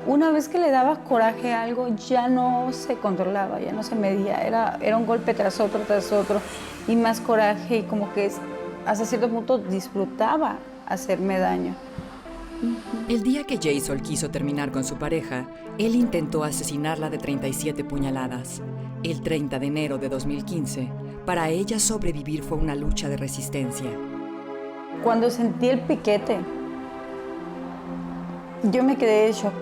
Una vez que le daba coraje a algo, ya no se controlaba, ya no se medía, era un golpe tras otro, y más coraje, y como que hasta cierto punto disfrutaba hacerme daño. El día que Jason quiso terminar con su pareja, él intentó asesinarla de 37 puñaladas. El 30 de enero de 2015, para ella sobrevivir fue una lucha de resistencia. Cuando sentí el piquete, yo me quedé de shock.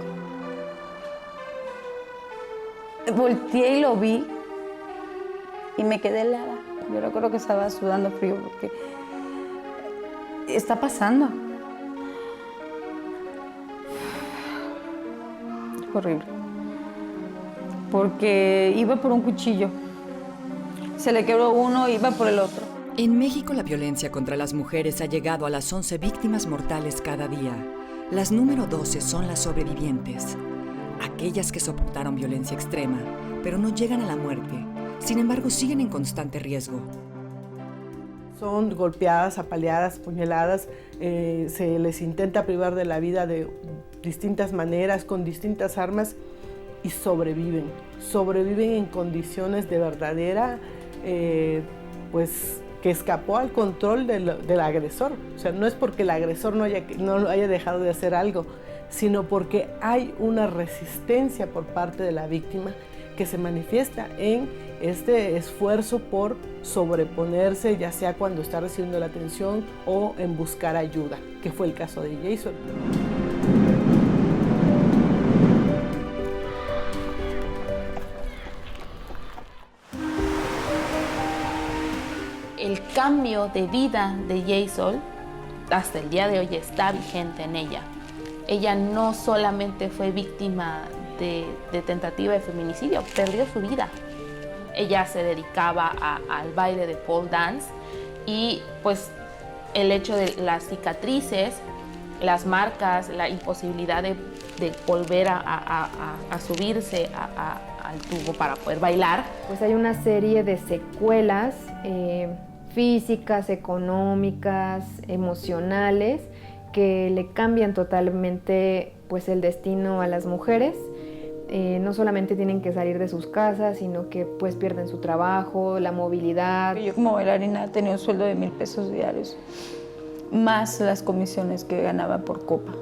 Volteé y lo vi y me quedé helada. Yo recuerdo que estaba sudando frío porque está pasando. Es horrible. Porque iba por un cuchillo. Se le quebró uno, iba por el otro. En México, la violencia contra las mujeres ha llegado a las 11 víctimas mortales cada día. Las número 12 son las sobrevivientes. Aquellas que soportaron violencia extrema, pero no llegan a la muerte. Sin embargo, siguen en constante riesgo. Son golpeadas, apaleadas, puñaladas, se les intenta privar de la vida de distintas maneras, con distintas armas, y sobreviven. Sobreviven en condiciones de verdadera, pues, que escapó al control del agresor. O sea, no es porque el agresor no haya dejado de hacer algo, sino porque hay una resistencia por parte de la víctima que se manifiesta en este esfuerzo por sobreponerse, ya sea cuando está recibiendo la atención o en buscar ayuda, que fue el caso de Jason. El cambio de vida de Jason hasta el día de hoy está vigente en ella. Ella no solamente fue víctima de tentativa de feminicidio, perdió su vida. Ella se dedicaba al baile de pole dance y pues el hecho de las cicatrices, las marcas, la imposibilidad de volver a subirse al tubo para poder bailar. Pues hay una serie de secuelas físicas, económicas, emocionales, que le cambian totalmente pues, el destino a las mujeres. No solamente tienen que salir de sus casas, sino que pues pierden su trabajo, la movilidad. Yo como bailarina tenía un sueldo de 1,000 pesos diarios, más las comisiones que ganaba por copa.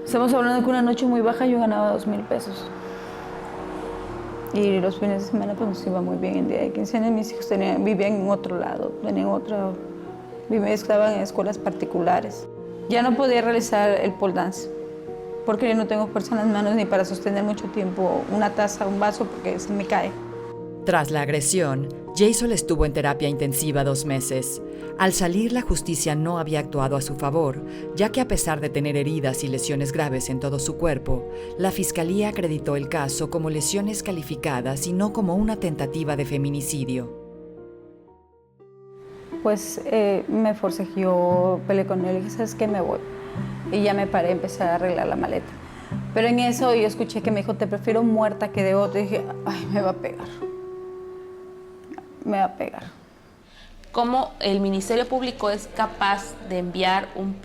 Estamos hablando de que una noche muy baja yo ganaba 2,000 pesos. Y los fines de semana pues nos iba muy bien. En día de quinceañera mis hijos vivían en otro lado, estaban en escuelas particulares. Ya no podía realizar el pole dance, porque yo no tengo fuerza en las manos ni para sostener mucho tiempo una taza, un vaso, porque se me cae. Tras la agresión, Jason estuvo en terapia intensiva 2 meses. Al salir, la justicia no había actuado a su favor, ya que a pesar de tener heridas y lesiones graves en todo su cuerpo, la fiscalía acreditó el caso como lesiones calificadas y no como una tentativa de feminicidio. Pues me forcejeó, peleé con él y dije, ¿sabes qué? Me voy. Y ya me paré, empecé a arreglar la maleta. Pero en eso yo escuché que me dijo, te prefiero muerta que de otro. Y dije, ay, me va a pegar. Me va a pegar. Cómo el Ministerio Público es capaz de enviar un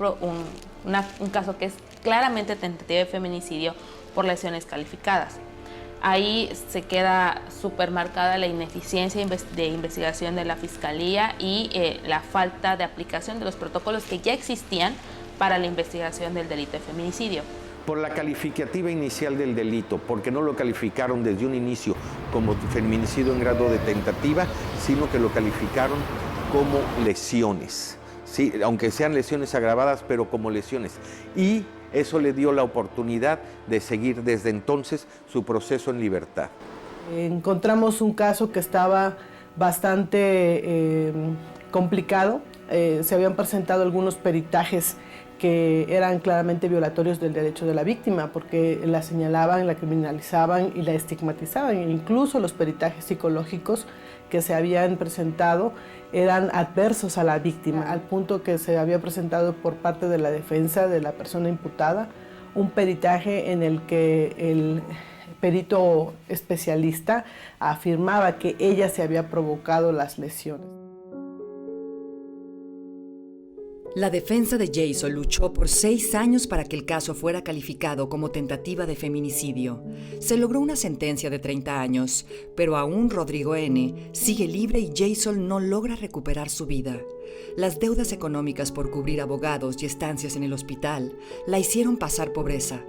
caso que es claramente tentativa de feminicidio por lesiones calificadas. Ahí se queda súper marcada la ineficiencia de investigación de la Fiscalía y la falta de aplicación de los protocolos que ya existían para la investigación del delito de feminicidio. Por la calificativa inicial del delito, porque no lo calificaron desde un inicio como feminicidio en grado de tentativa, sino que lo calificaron como lesiones, ¿sí? Aunque sean lesiones agravadas, pero como lesiones. Y eso le dio la oportunidad de seguir desde entonces su proceso en libertad. Encontramos un caso que estaba bastante complicado. Se habían presentado algunos peritajes que eran claramente violatorios del derecho de la víctima, porque la señalaban, la criminalizaban y la estigmatizaban. E incluso los peritajes psicológicos que se habían presentado eran adversos a la víctima, al punto que se había presentado por parte de la defensa de la persona imputada un peritaje en el que el perito especialista afirmaba que ella se había provocado las lesiones. La defensa de Jason luchó por 6 años para que el caso fuera calificado como tentativa de feminicidio. Se logró una sentencia de 30 años, pero aún Rodrigo N. sigue libre y Jason no logra recuperar su vida. Las deudas económicas por cubrir abogados y estancias en el hospital la hicieron pasar pobreza.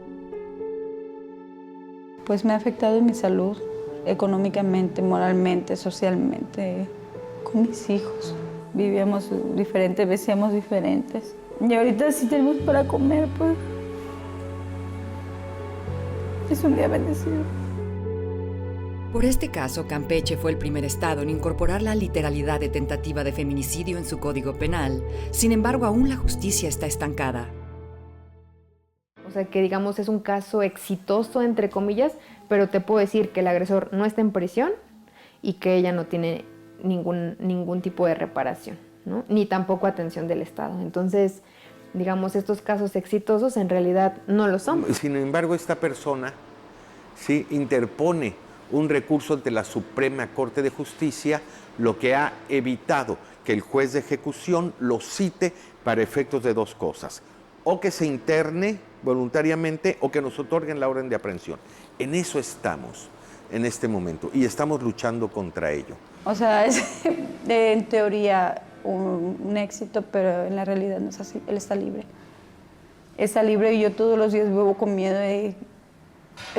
Pues me ha afectado en mi salud, económicamente, moralmente, socialmente, con mis hijos. Vivíamos diferentes, vestíamos diferentes. Y ahorita sí tenemos para comer, pues. Es un día bendecido. Por este caso, Campeche fue el primer estado en incorporar la literalidad de tentativa de feminicidio en su código penal. Sin embargo, aún la justicia está estancada. O sea, que digamos es un caso exitoso, entre comillas, pero te puedo decir que el agresor no está en prisión y que ella no tiene ningún tipo de reparación, ¿no? Ni tampoco atención del Estado. Entonces, digamos, estos casos exitosos en realidad no lo son. Sin embargo, esta persona sí interpone un recurso ante la Suprema Corte de Justicia, lo que ha evitado que el juez de ejecución lo cite para efectos de 2 cosas: o que se interne voluntariamente o que nos otorguen la orden de aprehensión. En eso estamos en este momento y estamos luchando contra ello. O sea, es en teoría un éxito, pero en la realidad no es así. Él está libre. Está libre y yo todos los días vivo con miedo de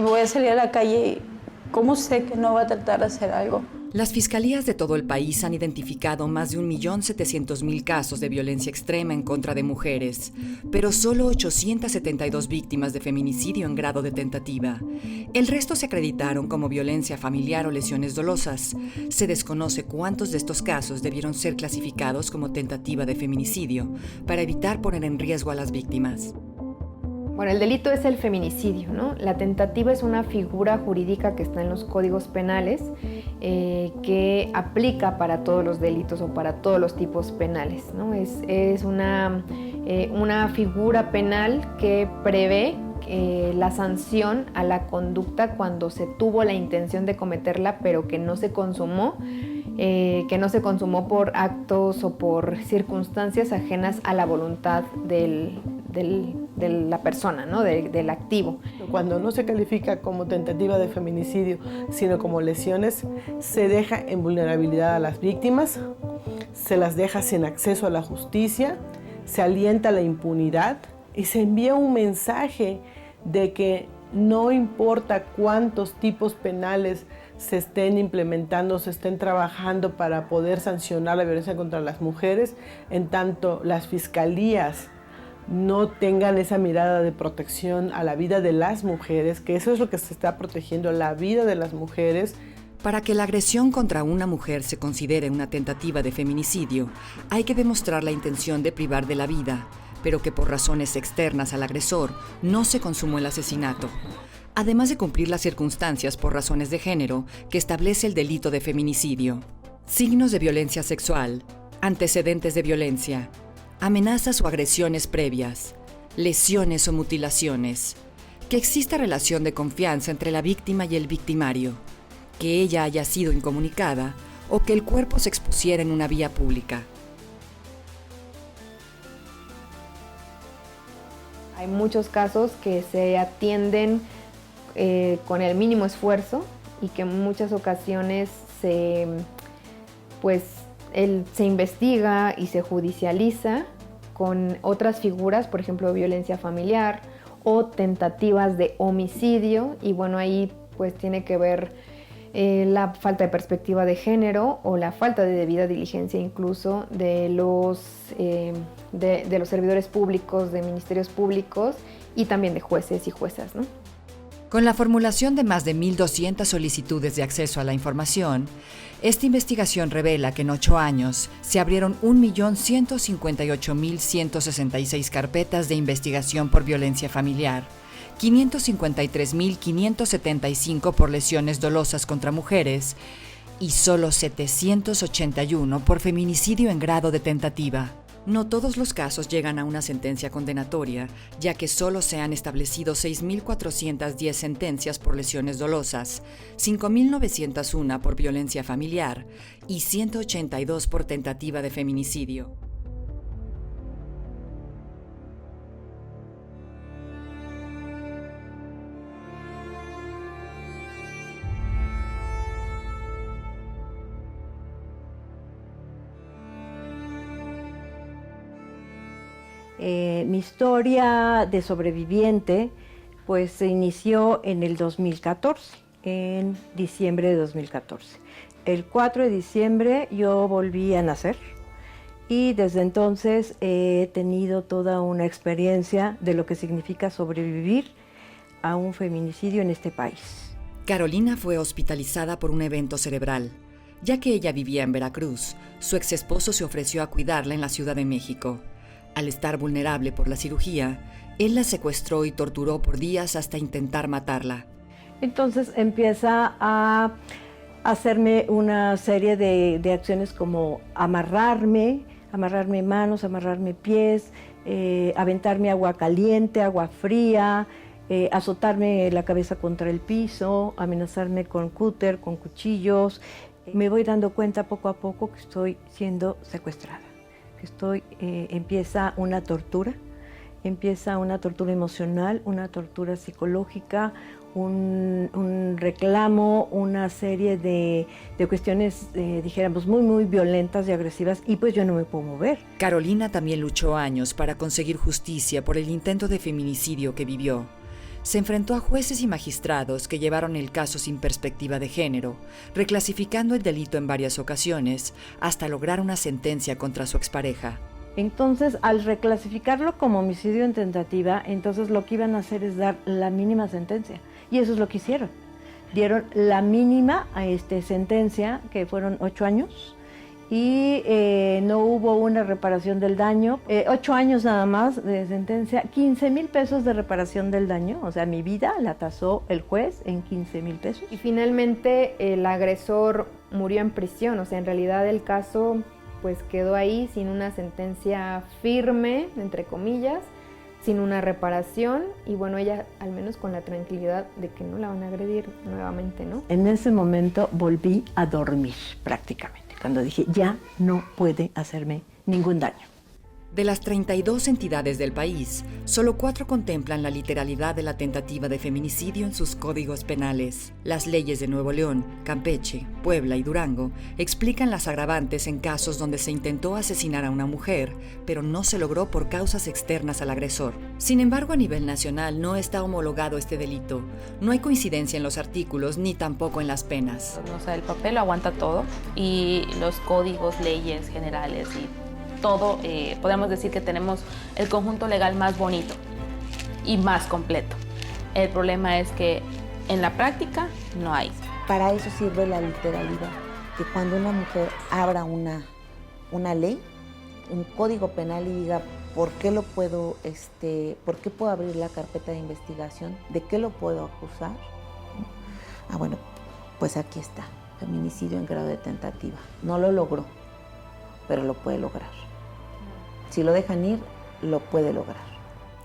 voy a salir a la calle y ¿cómo sé que no va a tratar de hacer algo? Las fiscalías de todo el país han identificado más de 1.700.000 casos de violencia extrema en contra de mujeres, pero solo 872 víctimas de feminicidio en grado de tentativa. El resto se acreditaron como violencia familiar o lesiones dolosas. Se desconoce cuántos de estos casos debieron ser clasificados como tentativa de feminicidio para evitar poner en riesgo a las víctimas. Bueno, el delito es el feminicidio, ¿no? La tentativa es una figura jurídica que está en los códigos penales que aplica para todos los delitos o para todos los tipos penales, ¿no? Es una figura penal que prevé la sanción a la conducta cuando se tuvo la intención de cometerla, pero que no se consumó por actos o por circunstancias ajenas a la voluntad de la persona, ¿no? Del activo. Cuando no se califica como tentativa de feminicidio, sino como lesiones, se deja en vulnerabilidad a las víctimas, se las deja sin acceso a la justicia, se alienta la impunidad y se envía un mensaje de que no importa cuántos tipos penales se estén implementando, se estén trabajando para poder sancionar la violencia contra las mujeres, en tanto las fiscalías no tengan esa mirada de protección a la vida de las mujeres, que eso es lo que se está protegiendo, la vida de las mujeres. Para que la agresión contra una mujer se considere una tentativa de feminicidio, hay que demostrar la intención de privar de la vida, pero que por razones externas al agresor no se consumó el asesinato. Además de cumplir las circunstancias por razones de género que establece el delito de feminicidio. Signos de violencia sexual, antecedentes de violencia, amenazas o agresiones previas, lesiones o mutilaciones, que exista relación de confianza entre la víctima y el victimario, que ella haya sido incomunicada o que el cuerpo se expusiera en una vía pública. Hay muchos casos que se atienden con el mínimo esfuerzo y que en muchas ocasiones se investiga y se judicializa con otras figuras, por ejemplo, violencia familiar o tentativas de homicidio, y bueno, ahí pues tiene que ver la falta de perspectiva de género o la falta de debida diligencia incluso de los servidores públicos, de ministerios públicos y también de jueces y juezas, ¿no? Con la formulación de más de 1.200 solicitudes de acceso a la información, esta investigación revela que en 8 años se abrieron 1.158.166 carpetas de investigación por violencia familiar, 553.575 por lesiones dolosas contra mujeres y solo 781 por feminicidio en grado de tentativa. No todos los casos llegan a una sentencia condenatoria, ya que solo se han establecido 6.410 sentencias por lesiones dolosas, 5.901 por violencia familiar y 182 por tentativa de feminicidio. Mi historia de sobreviviente pues se inició en el 2014, en diciembre de 2014. El 4 de diciembre yo volví a nacer y desde entonces he tenido toda una experiencia de lo que significa sobrevivir a un feminicidio en este país. Carolina fue hospitalizada por un evento cerebral. Ya que ella vivía en Veracruz, su exesposo se ofreció a cuidarla en la Ciudad de México. Al estar vulnerable por la cirugía, él la secuestró y torturó por días hasta intentar matarla. Entonces empieza a hacerme una serie de acciones como amarrarme manos, amarrarme pies, aventarme agua caliente, agua fría, azotarme la cabeza contra el piso, amenazarme con cúter, con cuchillos. Me voy dando cuenta poco a poco que estoy siendo secuestrada, que empieza una tortura emocional, una tortura psicológica, un reclamo, una serie de cuestiones, dijéramos, muy, muy violentas y agresivas, y pues yo no me puedo mover. Carolina también luchó años para conseguir justicia por el intento de feminicidio que vivió. Se enfrentó a jueces y magistrados que llevaron el caso sin perspectiva de género, reclasificando el delito en varias ocasiones, hasta lograr una sentencia contra su expareja. Entonces, al reclasificarlo como homicidio en tentativa, entonces lo que iban a hacer es dar la mínima sentencia. Y eso es lo que hicieron. Dieron la mínima sentencia, que fueron 8 años, y no hubo una reparación del daño. 8 años nada más de sentencia, 15,000 pesos de reparación del daño. O sea, mi vida la tasó el juez en 15,000 pesos. Y finalmente el agresor murió en prisión. O sea, en realidad el caso pues quedó ahí sin una sentencia firme, entre comillas, sin una reparación, y bueno, ella al menos con la tranquilidad de que no la van a agredir nuevamente, ¿no? En ese momento volví a dormir prácticamente, cuando dije, ya no puede hacerme ningún daño. De las 32 entidades del país, solo 4 contemplan la literalidad de la tentativa de feminicidio en sus códigos penales. Las leyes de Nuevo León, Campeche, Puebla y Durango explican las agravantes en casos donde se intentó asesinar a una mujer, pero no se logró por causas externas al agresor. Sin embargo, a nivel nacional no está homologado este delito. No hay coincidencia en los artículos ni tampoco en las penas. O sea, el papel lo aguanta todo y los códigos, leyes generales y todo, podemos decir que tenemos el conjunto legal más bonito y más completo. El problema es que en la práctica no hay. Para eso sirve la literalidad, que cuando una mujer abra una ley, un código penal y diga por qué por qué puedo abrir la carpeta de investigación, de qué lo puedo acusar. Bueno, pues aquí está, feminicidio en grado de tentativa. No lo logró, pero lo puede lograr. Si lo dejan ir, lo puede lograr.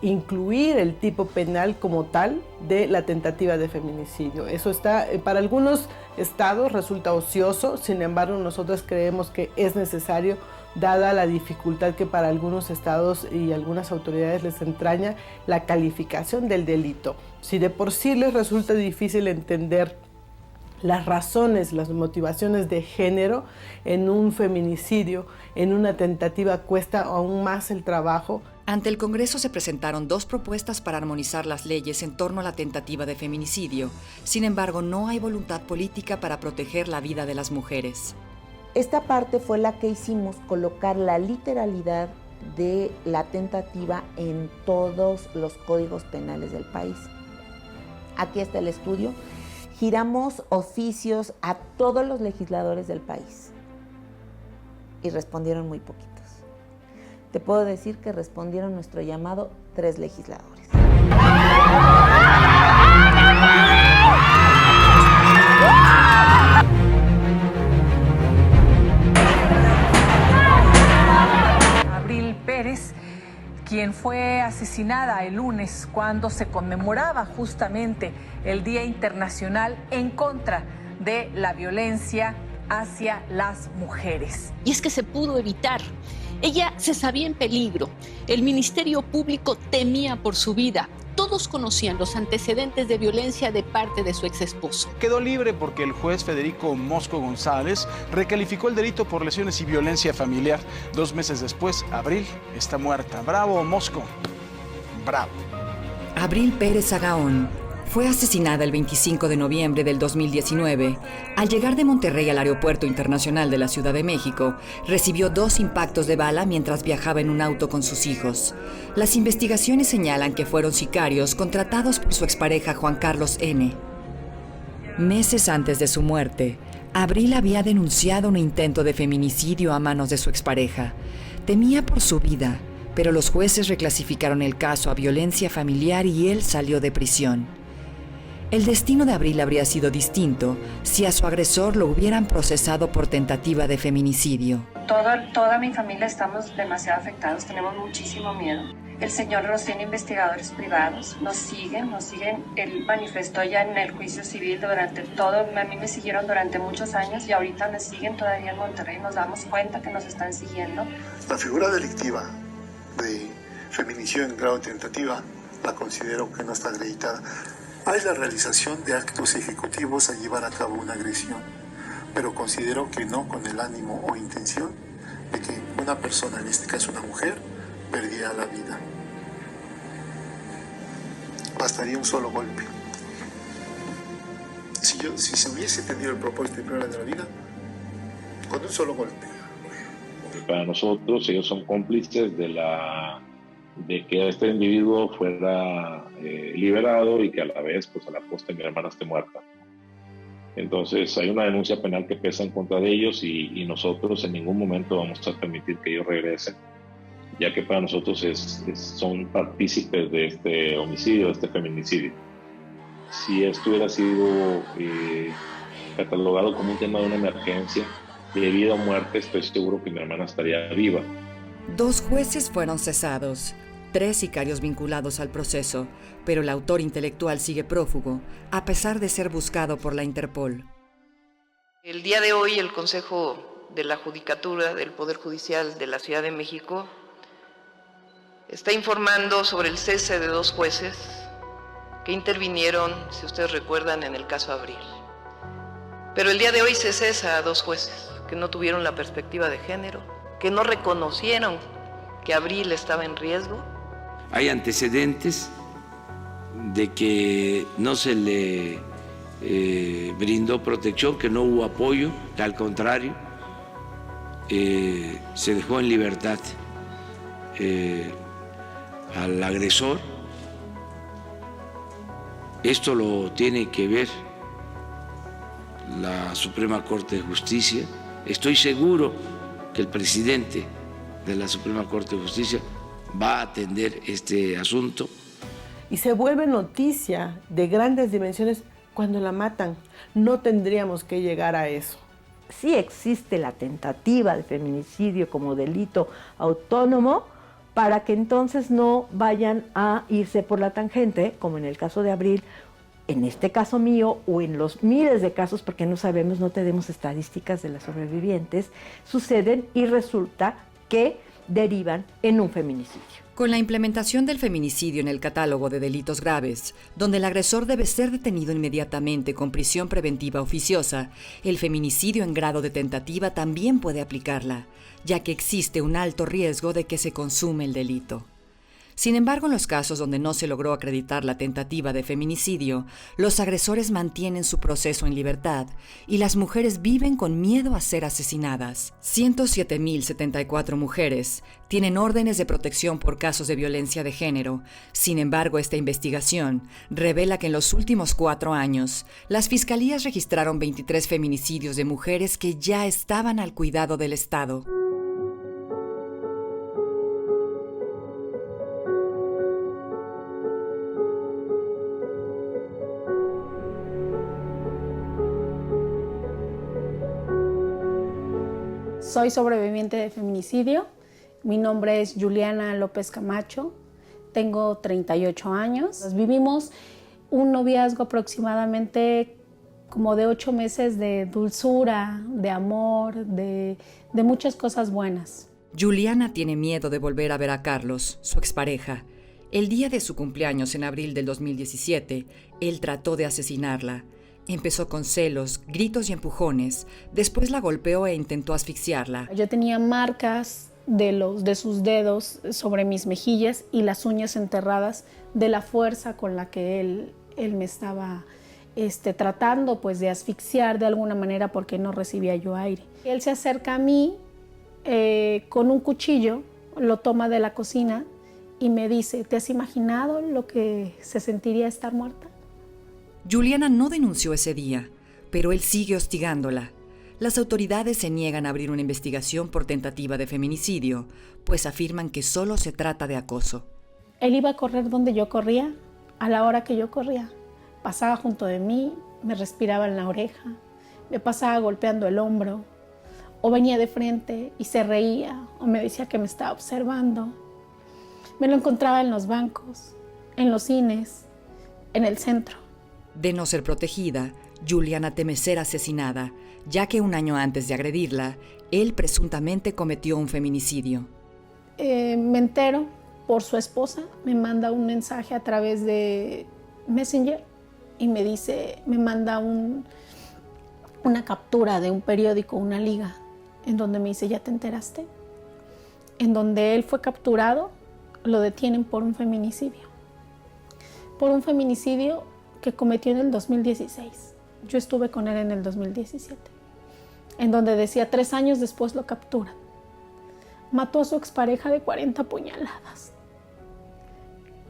Incluir el tipo penal como tal de la tentativa de feminicidio. Eso está, para algunos estados resulta ocioso, sin embargo nosotros creemos que es necesario, dada la dificultad que para algunos estados y algunas autoridades les entraña la calificación del delito. Si de por sí les resulta difícil entender las razones, las motivaciones de género en un feminicidio, en una tentativa, cuesta aún más el trabajo. Ante el Congreso se presentaron 2 propuestas para armonizar las leyes en torno a la tentativa de feminicidio. Sin embargo, no hay voluntad política para proteger la vida de las mujeres. Esta parte fue la que hicimos, colocar la literalidad de la tentativa en todos los códigos penales del país. Aquí está el estudio. Giramos oficios a todos los legisladores del país y respondieron muy poquitos. Te puedo decir que respondieron nuestro llamado 3 legisladores. Abril Pérez, quien fue asesinada el lunes cuando se conmemoraba justamente el Día Internacional en contra de la violencia hacia las mujeres. Y es que se pudo evitar. Ella se sabía en peligro. El Ministerio Público temía por su vida. Todos conocían los antecedentes de violencia de parte de su exesposo. Quedó libre porque el juez Federico Mosco González recalificó el delito por lesiones y violencia familiar. 2 meses después, Abril está muerta. ¡Bravo, Mosco! ¡Bravo! Abril Pérez Agaón fue asesinada el 25 de noviembre del 2019. Al llegar de Monterrey al Aeropuerto Internacional de la Ciudad de México, recibió 2 impactos de bala mientras viajaba en un auto con sus hijos. Las investigaciones señalan que fueron sicarios contratados por su expareja Juan Carlos N. Meses antes de su muerte, Abril había denunciado un intento de feminicidio a manos de su expareja. Temía por su vida, pero los jueces reclasificaron el caso a violencia familiar y él salió de prisión. El destino de Abril habría sido distinto si a su agresor lo hubieran procesado por tentativa de feminicidio. Toda mi familia estamos demasiado afectados, tenemos muchísimo miedo. El señor nos tiene investigadores privados, nos siguen. Él manifestó ya en el juicio civil durante todo, a mí me siguieron durante muchos años y ahorita me siguen todavía en Monterrey, nos damos cuenta que nos están siguiendo. La figura delictiva de feminicidio en grado de tentativa la considero que no está acreditada. Hay la realización de actos ejecutivos a llevar a cabo una agresión, pero considero que no con el ánimo o intención de que una persona, en este caso una mujer, perdiera la vida. Bastaría un solo golpe. Si se hubiese tenido el propósito de privarla de la vida, con un solo golpe. Para nosotros ellos son cómplices de que este individuo fuera liberado y que a la vez, pues a la postre mi hermana esté muerta. Entonces hay una denuncia penal que pesa en contra de ellos y nosotros en ningún momento vamos a permitir que ellos regresen, ya que para nosotros son partícipes de este homicidio, de este feminicidio. Si esto hubiera sido catalogado como un tema de una emergencia, de vida o muerte, estoy seguro que mi hermana estaría viva. 2 jueces fueron cesados, 3 sicarios vinculados al proceso, pero el autor intelectual sigue prófugo, a pesar de ser buscado por la Interpol. El día de hoy, el Consejo de la Judicatura del Poder Judicial de la Ciudad de México está informando sobre el cese de 2 jueces que intervinieron, si ustedes recuerdan, en el caso Abril. Pero el día de hoy se cesa a 2 jueces que no tuvieron la perspectiva de género, que no reconocieron que Abril estaba en riesgo. Hay antecedentes de que no se le brindó protección, que no hubo apoyo, que al contrario, se dejó en libertad al agresor. Esto lo tiene que ver la Suprema Corte de Justicia. Estoy seguro que el presidente de la Suprema Corte de Justicia va a atender este asunto. Y se vuelve noticia de grandes dimensiones cuando la matan. No tendríamos que llegar a eso. Sí existe la tentativa de feminicidio como delito autónomo para que entonces no vayan a irse por la tangente, como en el caso de Abril, en este caso mío o en los miles de casos, porque no sabemos, no tenemos estadísticas de las sobrevivientes, suceden y resulta que derivan en un feminicidio. Con la implementación del feminicidio en el catálogo de delitos graves, donde el agresor debe ser detenido inmediatamente con prisión preventiva oficiosa, el feminicidio en grado de tentativa también puede aplicarla, ya que existe un alto riesgo de que se consume el delito. Sin embargo, en los casos donde no se logró acreditar la tentativa de feminicidio, los agresores mantienen su proceso en libertad y las mujeres viven con miedo a ser asesinadas. 107.074 mujeres tienen órdenes de protección por casos de violencia de género. Sin embargo, esta investigación revela que en los últimos 4 años, las fiscalías registraron 23 feminicidios de mujeres que ya estaban al cuidado del Estado. Soy sobreviviente de feminicidio. Mi nombre es Juliana López Camacho. Tengo 38 años. Vivimos un noviazgo aproximadamente como de 8 meses de dulzura, de amor, de muchas cosas buenas. Juliana tiene miedo de volver a ver a Carlos, su expareja. El día de su cumpleaños en abril del 2017, él trató de asesinarla. Empezó con celos, gritos y empujones. Después la golpeó e intentó asfixiarla. Yo tenía marcas de sus dedos sobre mis mejillas y las uñas enterradas de la fuerza con la que él me estaba tratando pues de asfixiar de alguna manera porque no recibía yo aire. Él se acerca a mí con un cuchillo, lo toma de la cocina y me dice, ¿te has imaginado lo que se sentiría estar muerta? Juliana no denunció ese día, pero él sigue hostigándola. Las autoridades se niegan a abrir una investigación por tentativa de feminicidio, pues afirman que solo se trata de acoso. Él iba a correr donde yo corría, a la hora que yo corría. Pasaba junto de mí, me respiraba en la oreja, me pasaba golpeando el hombro, o venía de frente y se reía, o me decía que me estaba observando. Me lo encontraba en los bancos, en los cines, en el centro. De no ser protegida, Juliana teme ser asesinada, ya que un año antes de agredirla, él presuntamente cometió un feminicidio. Me entero por su esposa, me manda un mensaje a través de Messenger y me manda una captura de un periódico, una liga, en donde me dice, ¿ya te enteraste? En donde él fue capturado, lo detienen por un feminicidio. Por un feminicidio que cometió en el 2016. Yo estuve con él en el 2017. En donde decía 3 años después lo capturan. Mató a su expareja de 40 puñaladas.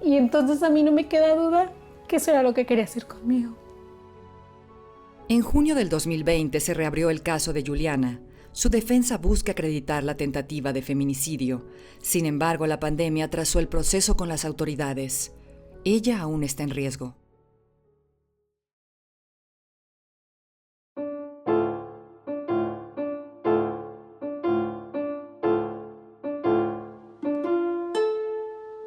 Y entonces a mí no me queda duda que eso era lo que quería hacer conmigo. En junio del 2020 se reabrió el caso de Juliana. Su defensa busca acreditar la tentativa de feminicidio. Sin embargo, la pandemia atrasó el proceso con las autoridades. Ella aún está en riesgo.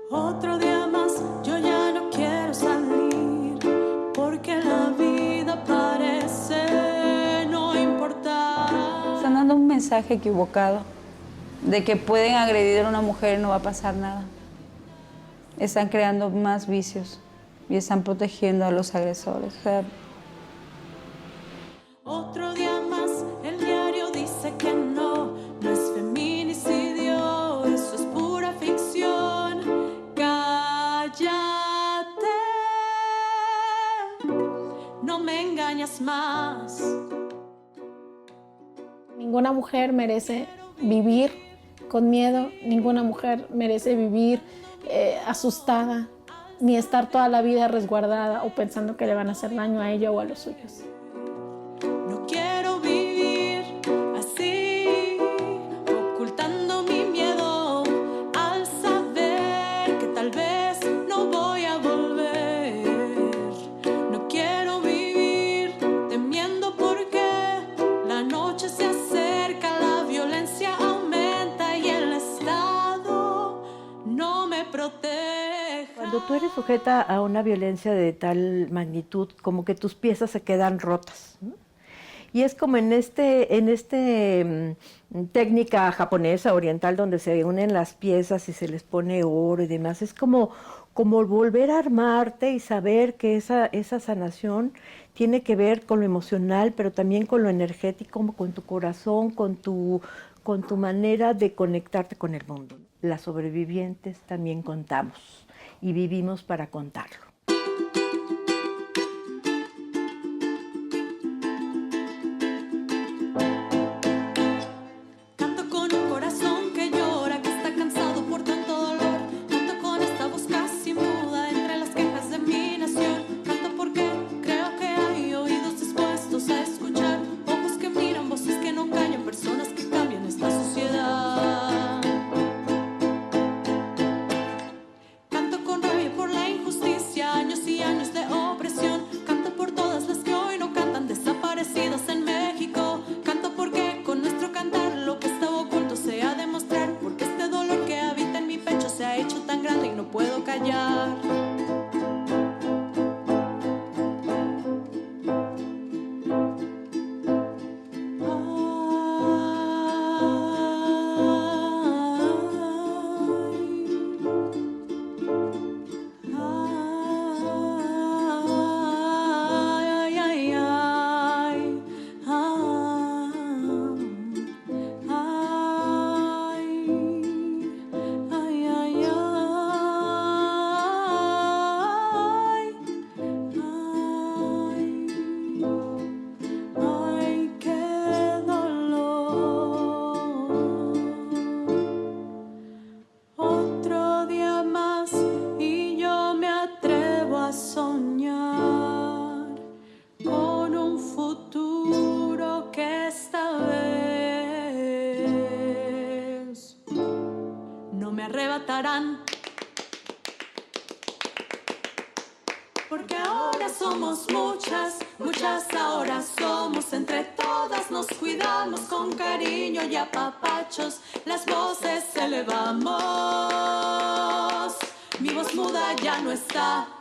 Otro día más, yo ya no quiero salir, porque la vida parece no importar. Están dando un mensaje equivocado de que pueden agredir a una mujer y no va a pasar nada. Están creando más vicios y están protegiendo a los agresores. O sea, Otro día más, el diario dice que no es feminicidio, eso es pura ficción. Cállate, no me engañas más. Ninguna mujer merece vivir con miedo, ninguna mujer merece vivir asustada, ni estar toda la vida resguardada o pensando que le van a hacer daño a ella o a los suyos. No quiero vivir así, ocultando mi miedo al saber que tal vez no voy a volver. No quiero vivir temiendo porque la noche se acerca, la violencia aumenta y el Estado no me protege. Cuando tú eres sujeta a una violencia de tal magnitud, como que tus piezas se quedan rotas, ¿no? Y es como en técnica japonesa, oriental, donde se unen las piezas y se les pone oro y demás. Es como volver a armarte y saber que esa sanación tiene que ver con lo emocional, pero también con lo energético, con tu corazón, con tu manera de conectarte con el mundo. Las sobrevivientes también contamos y vivimos para contarlo. Canto con un corazón que llora, que está cansado por tanto dolor. Canto con esta voz casi muda entre las quejas de mi nación. Canto porque creo que hay oídos dispuestos a escuchar, ojos que miran, voces que no callan, personas que cambian esta sociedad. Canto con rabia por la injusticia me arrebatarán. Porque ahora somos muchas, muchas ahora somos. Entre todas nos cuidamos con cariño y apapachos. Las voces elevamos. Mi voz muda ya no está.